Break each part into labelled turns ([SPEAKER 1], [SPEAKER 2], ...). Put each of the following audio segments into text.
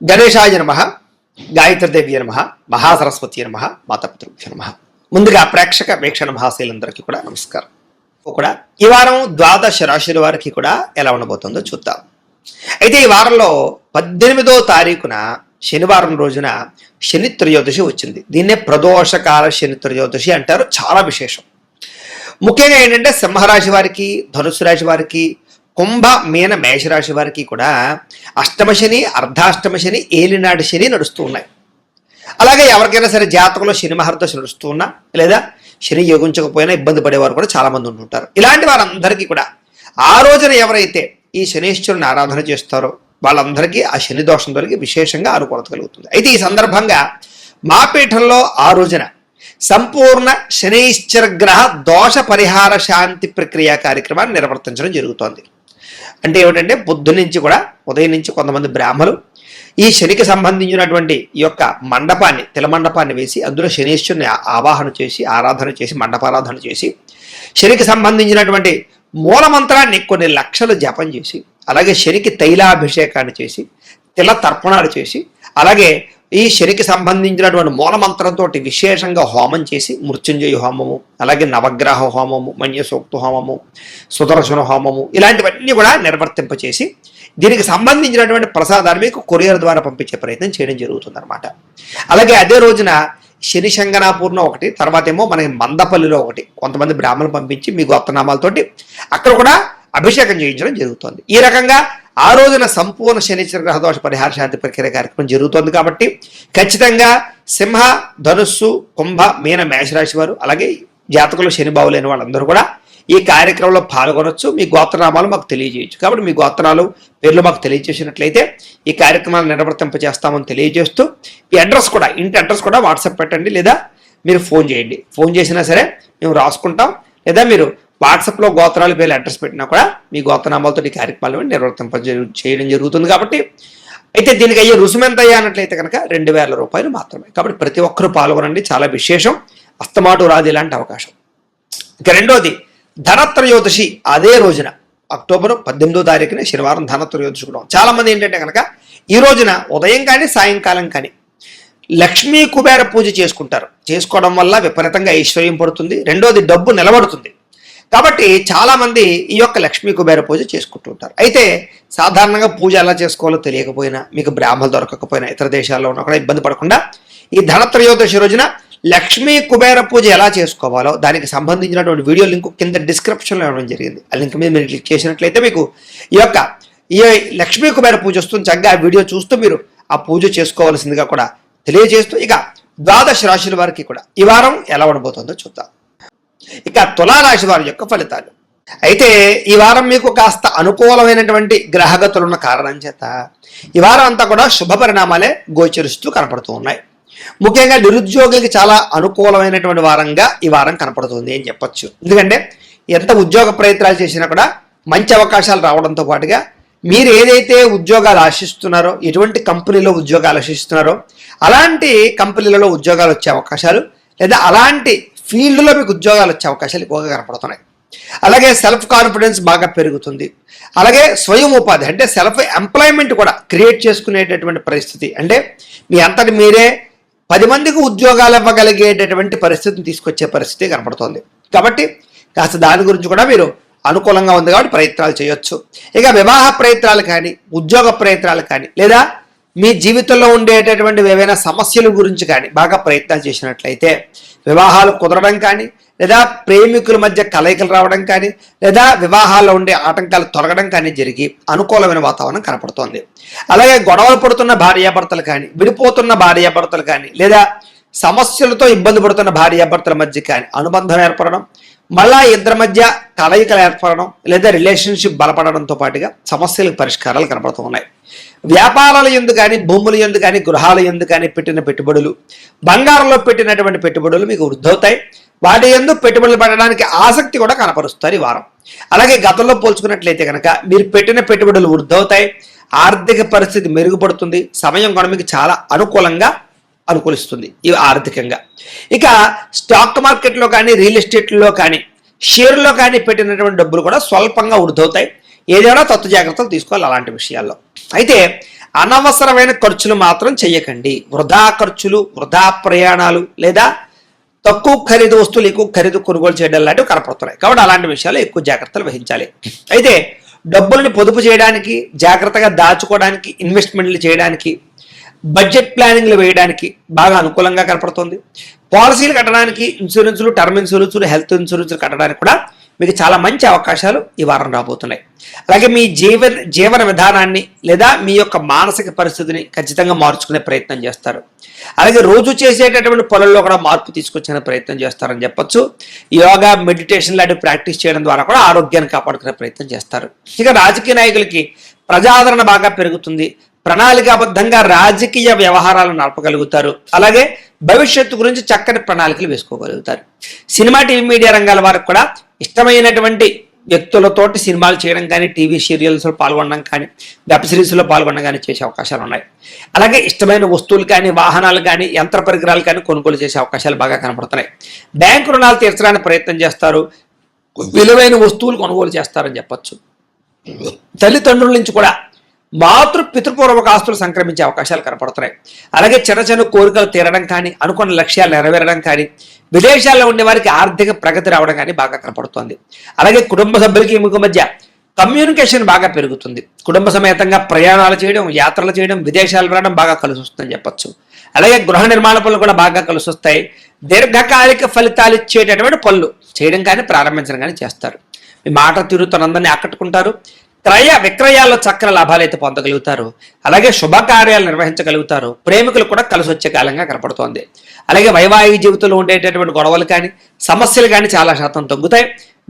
[SPEAKER 1] గణేశాయ నమః, గాయత్రీదేవి నమః, మహాసరస్వతి నమః, మాతాపితృభ్యో నమః. ముందుగా ప్రేక్షక వీక్షణ మహాశైలందరికీ కూడా నమస్కారం. కూడా ఈ వారం ద్వాదశ రాశుల వారికి కూడా ఎలా ఉండబోతుందో చూద్దాం. అయితే ఈ వారంలో 18వ తారీఖున శనివారం రోజున శని త్రయోదశి వచ్చింది. దీన్నే ప్రదోషకాల శని త్రయోదశి అంటారు. చాలా విశేషం. ముఖ్యంగా ఏంటంటే సింహరాశి వారికి, ధనుసు రాశి వారికి, కుంభ మీన మేషరాశి వారికి కూడా అష్టమ శని, అర్ధాష్టమ శని, ఏలినాటి శని నడుస్తూ ఉన్నాయి. అలాగే ఎవరికైనా సరే జాతకంలో శని మహర్దశ నడుస్తూ ఉన్నా లేదా శని యోగించకపోయినా ఇబ్బంది పడేవారు కూడా చాలా మంది ఉంటుంటారు. ఇలాంటి వారందరికీ కూడా ఆ రోజున ఎవరైతే ఈ శనీశ్వరుని ఆరాధన చేస్తారో వాళ్ళందరికీ ఆ శని దోషం తొలగి విశేషంగా అనుకూలత కలుగుతుంది. అయితే ఈ సందర్భంగా మా పీఠంలో ఆ రోజున సంపూర్ణ శనీశ్వర గ్రహ దోష పరిహార శాంతి ప్రక్రియ కార్యక్రమాన్ని నిర్వర్తించడం జరుగుతోంది. అంటే ఏమిటంటే పొద్దున్నుంచి కూడా ఉదయం నుంచి కొంతమంది బ్రాహ్మలు ఈ శనికి సంబంధించినటువంటి ఈ యొక్క మండపాన్ని, తిల మండపాన్ని వేసి అందులో శనీశ్వరుని ఆవాహన చేసి, ఆరాధన చేసి, మండపారాధన చేసి, శనికి సంబంధించినటువంటి మూలమంత్రాన్ని కొన్ని లక్షలు జపం చేసి, అలాగే శనికి తైలాభిషేకాన్ని చేసి, తిల తర్పణాలు చేసి, అలాగే ఈ శనికి సంబంధించినటువంటి మూలమంత్రంతో విశేషంగా హోమం చేసి, మృత్యుంజయ హోమము, అలాగే నవగ్రహ హోమము, మన్యసూక్త హోమము, సుదర్శన హోమము, ఇలాంటివన్నీ కూడా నిర్వర్తింపచేసి దీనికి సంబంధించినటువంటి ప్రసాదాన్ని మీకు కొరియర్ ద్వారా పంపించే ప్రయత్నం చేయడం జరుగుతుంది అనమాట. అలాగే అదే రోజున శని శంగనాపూర్లో ఒకటి, తర్వాత ఏమో మనకి మందపల్లిలో ఒకటి కొంతమంది బ్రాహ్మణులు పంపించి మీ గోత్రనామాలతోటి అక్కడ కూడా అభిషేకం చేయించడం జరుగుతుంది. ఈ రకంగా ఆ రోజున సంపూర్ణ శనిశ్వర గ్రహదోష పరిహార శాంతి ప్రక్రియ కార్యక్రమం జరుగుతుంది. కాబట్టి ఖచ్చితంగా సింహ, ధనుస్సు, కుంభ, మీన మేషరాశి వారు, అలాగే జాతకులు శని బావులైన వాళ్ళందరూ కూడా ఈ కార్యక్రమంలో పాల్గొనొచ్చు. మీ గోత్రనామాలు మాకు తెలియజేయచ్చు. కాబట్టి మీ గోత్రాలు పేర్లు మాకు తెలియజేసినట్లయితే ఈ కార్యక్రమాలు నిర్వర్తింపజేస్తామని తెలియజేస్తూ ఈ అడ్రస్ కూడా, ఇంటి అడ్రస్ కూడా వాట్సాప్ పెట్టండి, లేదా మీరు ఫోన్ చేయండి. ఫోన్ చేసినా సరే మేము రాసుకుంటాం, లేదా మీరు వాట్సాప్లో గోత్రాల పేర్లు అడ్రస్ పెట్టినా కూడా మీ గోత్రనామాలతో ఈ కార్యక్రమాలు చేయడం జరుగుతుంది. కాబట్టి అయితే దీనికి అయ్యే రుసుము ఎంత అన్నట్లయితే కనుక 2000 రూపాయలు మాత్రమే. కాబట్టి ప్రతి ఒక్కరూ పాల్గొనండి. చాలా విశేషం. అస్తమాటు రాదు ఇలాంటి అవకాశం. ఇక రెండోది ధనత్రయోదశి. అదే రోజున అక్టోబర్ 18వ తారీఖున శనివారం ధనత్రయోదశి కూడా. చాలా మంది ఏంటంటే కనుక ఈ రోజున ఉదయం కానీ సాయంకాలం కానీ లక్ష్మీ కుబేర పూజ చేసుకుంటారు. చేసుకోవడం వల్ల విపరీతంగా ఐశ్వర్యం పడుతుంది. రెండోది డబ్బు నిలబడుతుంది. కాబట్టి చాలామంది ఈ యొక్క లక్ష్మీ కుబేర పూజ చేసుకుంటూ ఉంటారు. అయితే సాధారణంగా పూజ ఎలా చేసుకోవాలో తెలియకపోయినా, మీకు బ్రాహ్మణులు దొరకకపోయినా, ఇతర దేశాల్లో ఉన్నా కూడా ఇబ్బంది పడకుండా ఈ ధనత్రయోదశి రోజున లక్ష్మీ కుబేర పూజ ఎలా చేసుకోవాలో దానికి సంబంధించినటువంటి వీడియో లింక్ కింద డిస్క్రిప్షన్లో ఇవ్వడం జరిగింది. ఆ లింక్ మీద మీరు క్లిక్ చేసినట్లయితే మీకు ఈ లక్ష్మీ కుబేర పూజ వస్తుంది. చక్కగా ఆ వీడియో చూస్తూ మీరు ఆ పూజ చేసుకోవాల్సిందిగా కూడా తెలియజేస్తూ ఇక ద్వాదశ రాశుల వారికి కూడా ఈ వారం ఎలా ఉండబోతుందో చూద్దాం. ఇక తులారాశి వారి యొక్క ఫలితాలు. అయితే ఈ వారం మీకు కాస్త అనుకూలమైనటువంటి గ్రహగతులు ఉన్న కారణం చేత ఈ వారం అంతా కూడా శుభ పరిణామాలే గోచరిస్తూ కనపడుతూ ఉన్నాయి. ముఖ్యంగా నిరుద్యోగులకి చాలా అనుకూలమైనటువంటి వారంగా ఈ వారం కనపడుతుంది అని చెప్పొచ్చు. ఎందుకంటే ఎంత ఉద్యోగ ప్రయత్నాలు చేసినా కూడా మంచి అవకాశాలు రావడంతో పాటుగా మీరు ఏదైతే ఉద్యోగాలు ఆశిస్తున్నారో, ఎటువంటి కంపెనీలో ఉద్యోగాలు ఆశిస్తున్నారో అలాంటి కంపెనీలలో ఉద్యోగాలు వచ్చే అవకాశాలు, లేదా అలాంటి ఫీల్డ్లో మీకు ఉద్యోగాలు వచ్చే అవకాశాలు ఎక్కువగా కనపడుతున్నాయి. అలాగే సెల్ఫ్ కాన్ఫిడెన్స్ బాగా పెరుగుతుంది. అలాగే స్వయం ఉపాధి అంటే సెల్ఫ్ ఎంప్లాయ్మెంట్ కూడా క్రియేట్ చేసుకునేటటువంటి పరిస్థితి, అంటే మీ అంతటి మీరే 10 మందికి ఉద్యోగాలు ఇవ్వగలిగేటటువంటి పరిస్థితిని తీసుకొచ్చే పరిస్థితి కనపడుతోంది. కాబట్టి కాస్త దాని గురించి కూడా మీరు అనుకూలంగా ఉంది కాబట్టి ప్రయత్నాలు చేయొచ్చు. ఇక వివాహ ప్రయత్నాలు కానీ, ఉద్యోగ ప్రయత్నాలు కానీ, లేదా మీ జీవితంలో ఉండేటటువంటి ఏవైనా సమస్యల గురించి కానీ బాగా ప్రయత్నాలు చేసినట్లయితే వివాహాలు కుదరడం కానీ, లేదా ప్రేమికుల మధ్య కలయికలు రావడం కానీ, లేదా వివాహాల్లో ఉండే ఆటంకాలు తొలగడం కానీ జరిగి అనుకూలమైన వాతావరణం కనపడుతోంది. అలాగే గొడవలు పడుతున్న భార్యాభర్తలు కానీ, విడిపోతున్న భార్యాభర్తలు కానీ, లేదా సమస్యలతో ఇబ్బంది పడుతున్న భార్యాభర్తల మధ్య కానీ అనుబంధం ఏర్పడడం, మళ్ళా ఇద్దరి మధ్య కలయికలు ఏర్పడడం, లేదా రిలేషన్షిప్ బలపడడంతో పాటుగా సమస్యలకు పరిష్కారాలు కనపడుతూ ఉన్నాయి. వ్యాపారాల యందు కానీ, భూముల యందు కానీ, గృహాల యందు కానీ పెట్టిన పెట్టుబడులు, బంగారంలో పెట్టినటువంటి పెట్టుబడులు మీకు వృద్ధవుతాయి. వాటి యందు పెట్టుబడులు పెట్టడానికి ఆసక్తి కూడా కనపరుస్తారు ఈ వారం. అలాగే గతంలో పోల్చుకున్నట్లయితే కనుక మీరు పెట్టిన పెట్టుబడులు వృద్ధవుతాయి. ఆర్థిక పరిస్థితి మెరుగుపడుతుంది. సమయం కూడా మీకు చాలా అనుకూలిస్తుంది ఈ ఆర్థికంగా. ఇక స్టాక్ మార్కెట్లో కానీ, రియల్ ఎస్టేట్లో కానీ, షేర్లో కానీ పెట్టినటువంటి డబ్బులు కూడా స్వల్పంగా వృద్ధవుతాయి. ఏదైనా తత్తు జాగ్రత్తలు తీసుకోవాలి అలాంటి విషయాల్లో. అయితే అనవసరమైన ఖర్చులు మాత్రం చెయ్యకండి. వృధా ఖర్చులు, వృధా ప్రయాణాలు, లేదా తక్కువ ఖరీదు వస్తువులు ఎక్కువ ఖరీదు కొనుగోలు చేయడం లాంటివి కనపడుతున్నాయి. కాబట్టి అలాంటి విషయాల్లో ఎక్కువ జాగ్రత్తలు వహించాలి. అయితే డబ్బుల్ని పొదుపు చేయడానికి, జాగ్రత్తగా దాచుకోవడానికి, ఇన్వెస్ట్మెంట్లు చేయడానికి, బడ్జెట్ ప్లానింగ్లు వేయడానికి బాగా అనుకూలంగా కనపడుతుంది. పాలసీలు కట్టడానికి, ఇన్సూరెన్సులు, టర్మ్ ఇన్సూరెన్సులు, హెల్త్ ఇన్సూరెన్సులు కట్టడానికి కూడా మీకు చాలా మంచి అవకాశాలు ఈ వారం రాబోతున్నాయి. అలాగే మీ జీవన విధానాన్ని లేదా మీ యొక్క మానసిక పరిస్థితిని ఖచ్చితంగా మార్చుకునే ప్రయత్నం చేస్తారు. అలాగే రోజు చేసేటటువంటి పనుల్లో కూడా మార్పు తీసుకొచ్చే ప్రయత్నం చేస్తారని చెప్పొచ్చు. యోగా, మెడిటేషన్ లాంటివి ప్రాక్టీస్ చేయడం ద్వారా కూడా ఆరోగ్యాన్ని కాపాడుకునే ప్రయత్నం చేస్తారు. ఇక రాజకీయ నాయకులకి ప్రజాదరణ బాగా పెరుగుతుంది. ప్రణాళికాబద్ధంగా రాజకీయ వ్యవహారాలను నడపగలుగుతారు. అలాగే భవిష్యత్తు గురించి చక్కని ప్రణాళికలు వేసుకోగలుగుతారు. సినిమా, టీవీ, మీడియా రంగాల వారికి కూడా ఇష్టమైనటువంటి వ్యక్తులతోటి సినిమాలు చేయడం కానీ, టీవీ సీరియల్స్లో పాల్గొనడం కానీ, వెబ్ సిరీస్లో పాల్గొనడం కానీ చేసే అవకాశాలు ఉన్నాయి. అలాగే ఇష్టమైన వస్తువులు కానీ, వాహనాలు కానీ, యంత్ర పరికరాలు కానీ కొనుగోలు చేసే అవకాశాలు బాగా కనపడుతున్నాయి. బ్యాంకు రుణాలు తీర్చడానికి ప్రయత్నం చేస్తారు. విలువైన వస్తువులు కొనుగోలు చేస్తారని చెప్పచ్చు. తల్లిదండ్రుల నుంచి కూడా పితృపూర్వక ఆస్తులు సంక్రమించే అవకాశాలు కనపడుతున్నాయి. అలాగే చిన్న చిన్న కోరికలు తీరడం కానీ, అనుకున్న లక్ష్యాలు నెరవేరడం కానీ, విదేశాల్లో ఉండే వారికి ఆర్థిక ప్రగతి రావడం కానీ బాగా కనపడుతోంది. అలాగే కుటుంబ సభ్యులకి మీకు మధ్య కమ్యూనికేషన్ బాగా పెరుగుతుంది. కుటుంబ సమేతంగా ప్రయాణాలు చేయడం, యాత్రలు చేయడం, విదేశాలు రావడం బాగా కలిసి వస్తుందని చెప్పచ్చు. అలాగే గృహ నిర్మాణ పనులు కూడా బాగా కలిసి వస్తాయి. దీర్ఘకాలిక ఫలితాలు ఇచ్చేటటువంటి పనులు చేయడం కానీ, ప్రారంభించడం కానీ చేస్తారు. మీ మాట తీరుతోనందరినీ ఆకట్టుకుంటారు. క్రయ విక్రయాల్లో చక్కని లాభాలు అయితే పొందగలుగుతారు. అలాగే శుభకార్యాలు నిర్వహించగలుగుతారు. ప్రేమికులు కూడా కలిసి వచ్చే కాలంగా కనపడుతోంది. అలాగే వైవాహిక జీవితంలో ఉండేటటువంటి గొడవలు కానీ, సమస్యలు కానీ చాలా శాతం తగ్గుతాయి.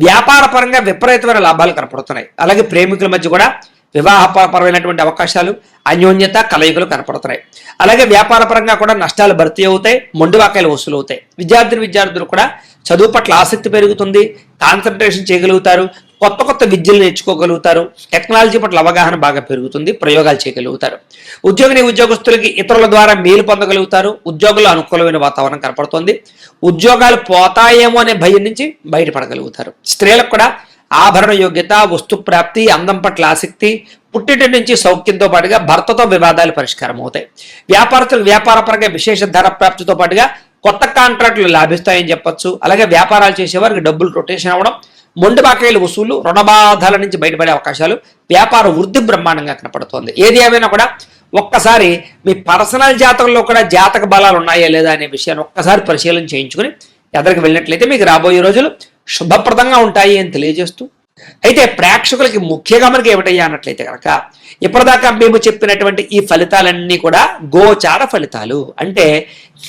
[SPEAKER 1] వ్యాపార పరంగా విపరీతమైన లాభాలు కనపడుతున్నాయి. అలాగే ప్రేమికుల మధ్య కూడా వివాహపరమైనటువంటి అవకాశాలు, అన్యోన్యత, కలయికలు కనపడుతున్నాయి. అలాగే వ్యాపార పరంగా కూడా నష్టాలు భర్తీ అవుతాయి, మొండివాకాయలు వసూలు అవుతాయి. విద్యార్థులు కూడా చదువు పట్ల ఆసక్తి పెరుగుతుంది, కాన్సన్ట్రేషన్ చేయగలుగుతారు, కొత్త విద్యలు నేర్చుకోగలుగుతారు, టెక్నాలజీ పట్ల అవగాహన బాగా పెరుగుతుంది, ప్రయోగాలు చేయగలుగుతారు. ఉద్యోగస్తులకి ఇతరుల ద్వారా మేలు పొందగలుగుతారు. ఉద్యోగుల్లో అనుకూలమైన వాతావరణం కనపడుతుంది. ఉద్యోగాలు పోతాయేమో అనే భయం నుంచి బయటపడగలుగుతారు. స్త్రీలకు కూడా ఆభరణ యోగ్యత, వస్తు ప్రాప్తి, అందం పట్ల ఆసక్తి, పుట్టింటి నుంచి సౌఖ్యంతో పాటుగా భర్తతో వివాదాలు పరిష్కారం అవుతాయి. వ్యాపారస్తులకు వ్యాపారపరంగా విశేష ధర ప్రాప్తితో పాటుగా కొత్త కాంట్రాక్టులు లాభిస్తాయని చెప్పొచ్చు. అలాగే వ్యాపారాలు చేసేవారికి డబ్బులు రొటేషన్ అవ్వడం, మొండి బాకీల వసూలు, రుణబాధల నుంచి బయటపడే అవకాశాలు, వ్యాపార వృద్ధి బ్రహ్మాండంగా కనపడుతోంది. ఏది ఏమైనా కూడా ఒక్కసారి మీ పర్సనల్ జాతకంలో కూడా జాతక బలాలు ఉన్నాయా లేదా అనే విషయాన్ని ఒక్కసారి పరిశీలన చేయించుకుని ఎదరికి వెళ్ళినట్లయితే మీకు రాబోయే రోజులు శుభప్రదంగా ఉంటాయి అని తెలియజేస్తూ, అయితే ప్రేక్షకులకి ముఖ్యంగా మనకి ఏమిటయ్యా అన్నట్లయితే కనుక ఇప్పటిదాకా మేము చెప్పినటువంటి ఈ ఫలితాలన్నీ కూడా గోచార ఫలితాలు. అంటే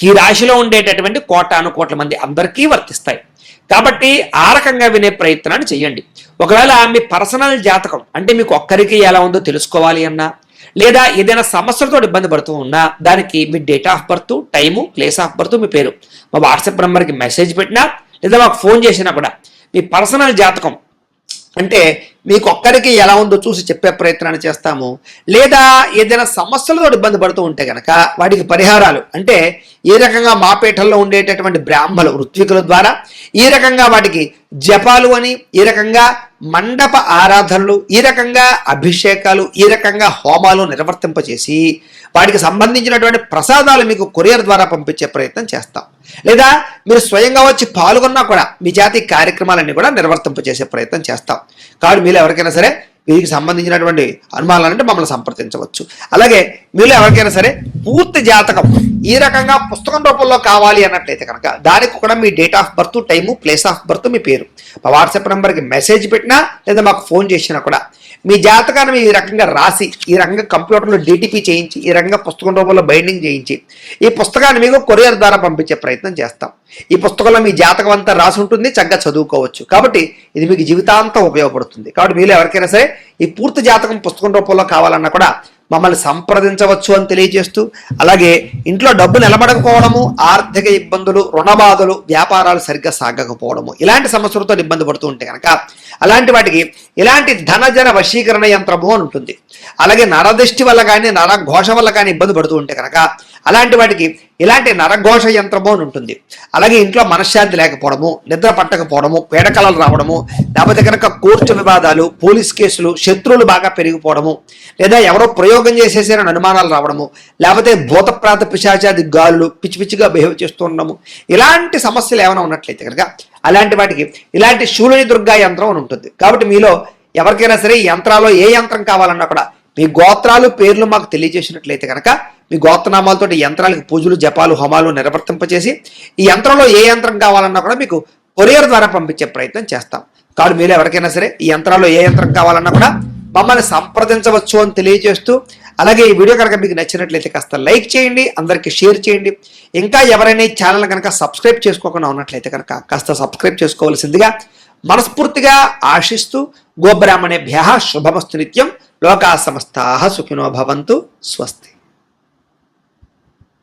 [SPEAKER 1] ఈ రాశిలో ఉండేటటువంటి కోట్ల మంది అందరికీ వర్తిస్తాయి. కాబట్టి ఆ రకంగా వినే ప్రయత్నాన్ని చేయండి. ఒకవేళ మీ పర్సనల్ జాతకం అంటే మీకు ఒక్కరికి ఎలా ఉందో తెలుసుకోవాలి అన్నా, లేదా ఏదైనా సమస్యలతో ఇబ్బంది పడుతూ ఉన్నా, దానికి మీ date of birth, time, place of birth, మీ పేరు మా వాట్సాప్ నెంబర్కి మెసేజ్ పెట్టినా, లేదా మాకు ఫోన్ చేసినా కూడా మీ పర్సనల్ జాతకం అంటే మీకు ఒక్కరికి ఎలా ఉందో చూసి చెప్పే ప్రయత్నాన్ని చేస్తాము. లేదా ఏదైనా సమస్యలతో ఇబ్బంది పడుతూ ఉంటే కనుక వాటికి పరిహారాలు అంటే ఈ రకంగా మా పీఠంలో ఉండేటటువంటి బ్రాహ్మలు, ఋత్వికుల ద్వారా ఈ రకంగా వాటికి జపాలు అని, ఈ రకంగా మండప ఆరాధనలు, ఈ రకంగా అభిషేకాలు, ఈ రకంగా హోమాలు నిర్వర్తింపచేసి వాటికి సంబంధించినటువంటి ప్రసాదాలు మీకు కొరియర్ ద్వారా పంపించే ప్రయత్నం చేస్తాం. లేదా మీరు స్వయంగా వచ్చి పాల్గొన్నా కూడా మీ జాతి కార్యక్రమాలన్నీ కూడా నిర్వర్తింపచేసే ప్రయత్నం చేస్తాం. కాబట్టి మీరు ఎవరికైనా సరే వీరికి సంబంధించినటువంటి అనుమానాలంటే మమ్మల్ని సంప్రదించవచ్చు. అలాగే మీరు ఎవరికైనా సరే పూర్తి జాతకం ఈ రకంగా పుస్తకం రూపంలో కావాలి అన్నట్లయితే కనుక దానికి కూడా మీ date of birth, time, place of birth, మీ పేరు మా వాట్సాప్ నెంబర్కి మెసేజ్ పెట్టినా, లేదా మాకు ఫోన్ చేసినా కూడా మీ జాతకాన్ని ఈ రకంగా రాసి, ఈ రకంగా కంప్యూటర్లో డిటిపి చేయించి, ఈ రకంగా పుస్తకం రూపంలో బైండింగ్ చేయించి ఈ పుస్తకాన్ని మీకు కొరియర్ ద్వారా పంపించే ప్రయత్నం చేస్తాం. ఈ పుస్తకంలో మీ జాతకం అంతా రాసి ఉంటుంది, చక్కగా చదువుకోవచ్చు. కాబట్టి ఇది మీకు జీవితాంతం ఉపయోగపడుతుంది. కాబట్టి మీరు ఎవరికైనా సరే ఈ పూర్తి జాతకం పుస్తకం రూపంలో కావాలన్నా కూడా మమ్మల్ని సంప్రదించవచ్చు అని తెలియజేస్తూ, అలాగే ఇంట్లో డబ్బు నిలబడకపోవడము, ఆర్థిక ఇబ్బందులు, రుణబాధలు, వ్యాపారాలు సరిగ్గా సాగకపోవడము, ఇలాంటి సమస్యలతో ఇబ్బంది పడుతూ ఉంటే కనుక అలాంటి వాటికి ఇలాంటి ధనజన వశీకరణ యంత్రము అని ఉంటుంది. అలాగే నరదృష్టి వల్ల కానీ, నరఘోష వల్ల కానీ ఇబ్బంది పడుతూ ఉంటే కనుక అలాంటి వాటికి ఇలాంటి నరఘోష యంత్రము అని ఉంటుంది. అలాగే ఇంట్లో మనశ్శాంతి లేకపోవడము, నిద్ర పట్టకపోవడము, పీడకలలు రావడము, లేకపోతే కనుక కోర్టు వివాదాలు, పోలీస్ కేసులు, శత్రువులు బాగా పెరిగిపోవడము, లేదా ఎవరో ప్రయోగం చేసేసారని అనుమానాలు రావడము, లేకపోతే భూతప్రాత పిశాచాది గాలులు పిచ్చి పిచ్చిగా బిహేవ్ చేస్తూ ఉండడము, ఇలాంటి సమస్యలు ఏమైనా ఉన్నట్లయితే కనుక అలాంటి వాటికి ఇలాంటి శూలిని దుర్గా యంత్రం అని ఉంటుంది. కాబట్టి మీలో ఎవరికైనా సరే ఈ యంత్రాల్లో ఏ యంత్రం కావాలన్నా కూడా మీ గోత్రాలు పేర్లు మాకు తెలియజేసినట్లయితే కనుక మీ గోత్రనామాలతో ఈ యంత్రాలకు పూజలు, జపాలు, హోమాలు నిర్వర్తింపచేసి ఈ యంత్రంలో ఏ యంత్రం కావాలన్నా కూడా మీకు కొరియర్ ద్వారా పంపించే ప్రయత్నం చేస్తాం. కాబట్టి మీరు ఎవరికైనా సరే ఈ యంత్రాల్లో ఏ యంత్రం కావాలన్నా కూడా మమ్మల్ని సంప్రదించవచ్చు అని తెలియజేస్తూ, అలాగే ఈ వీడియో కనుక మీకు నచ్చినట్లయితే కాస్త లైక్ చేయండి, అందరికీ షేర్ చేయండి. ఇంకా ఎవరైనా ఈ ఛానల్ కనుక సబ్స్క్రైబ్ చేసుకోకుండా ఉన్నట్లయితే కనుక కాస్త సబ్స్క్రైబ్ చేసుకోవాల్సిందిగా మనస్ఫూర్తిగా ఆశిస్తూ, గోబ్రాహ్మణేభ్యః శుభమస్తు నిత్యం, లోకా సమస్తాః సుఖినో భవంతు, స్వస్తి.